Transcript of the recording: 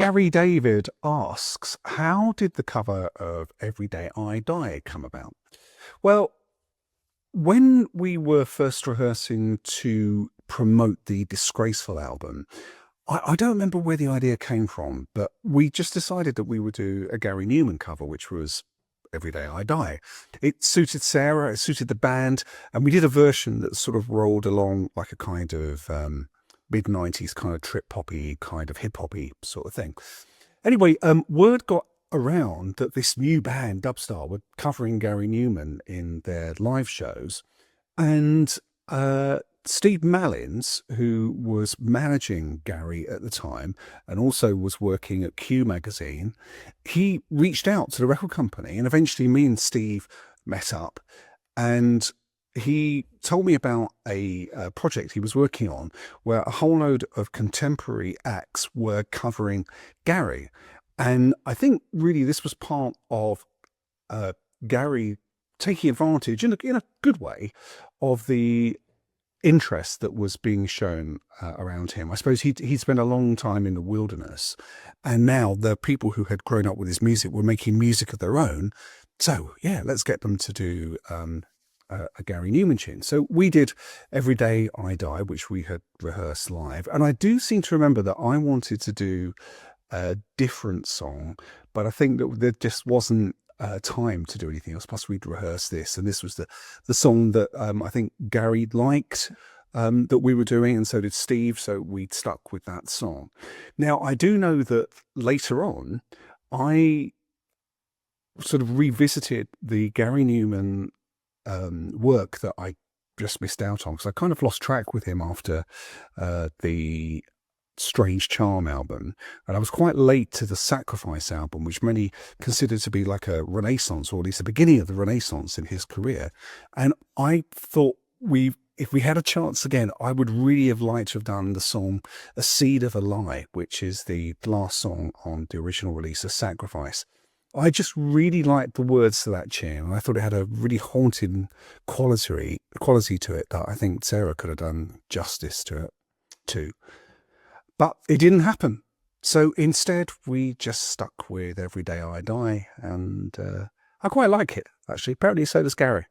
Gary David asks, how did the cover of Every Day I Die come about? Well, when we were first rehearsing to promote the Disgraceful album, I don't remember where the idea came from, but we just decided that we would do a Gary Numan cover, which was Every Day I Die. It suited Sarah, it suited the band, and we did a version that sort of rolled along like a kind of mid-90s kind of trip poppy, kind of hip hoppy sort of thing. Anyway, word got around that this new band, Dubstar, were covering Gary Numan in their live shows. And Steve Malins, who was managing Gary at the time and also was working at Q Magazine, he reached out to the record company, and eventually me and Steve met up, and he told me about a project he was working on where a whole load of contemporary acts were covering Gary. And I think really this was part of Gary taking advantage in a good way of the interest that was being shown around him. I suppose he'd spent a long time in the wilderness, and now the people who had grown up with his music were making music of their own. So yeah, let's get them to do a Gary Numan tune. So we did Every Day I Die, which we had rehearsed live. And I do seem to remember that I wanted to do a different song, but I think that there just wasn't time to do anything else. Plus we'd rehearsed this, and this was the song that I think Gary liked that we were doing, and so did Steve. So we stuck with that song. Now, I do know that later on, I sort of revisited the Gary Numan work that I just missed out on, because I kind of lost track with him after the Strange Charm album, and I was quite late to the Sacrifice album, which many consider to be like a renaissance, or at least the beginning of the renaissance in his career. And I thought if we had a chance again, I would really have liked to have done the song A Seed of a Lie, which is the last song on the original release of Sacrifice. I just really liked the words to that tune, and I thought it had a really haunting quality to it that I think Sarah could have done justice to it too. But it didn't happen. So instead, we just stuck with Every Day I Die, and I quite like it, actually. Apparently so does Gary.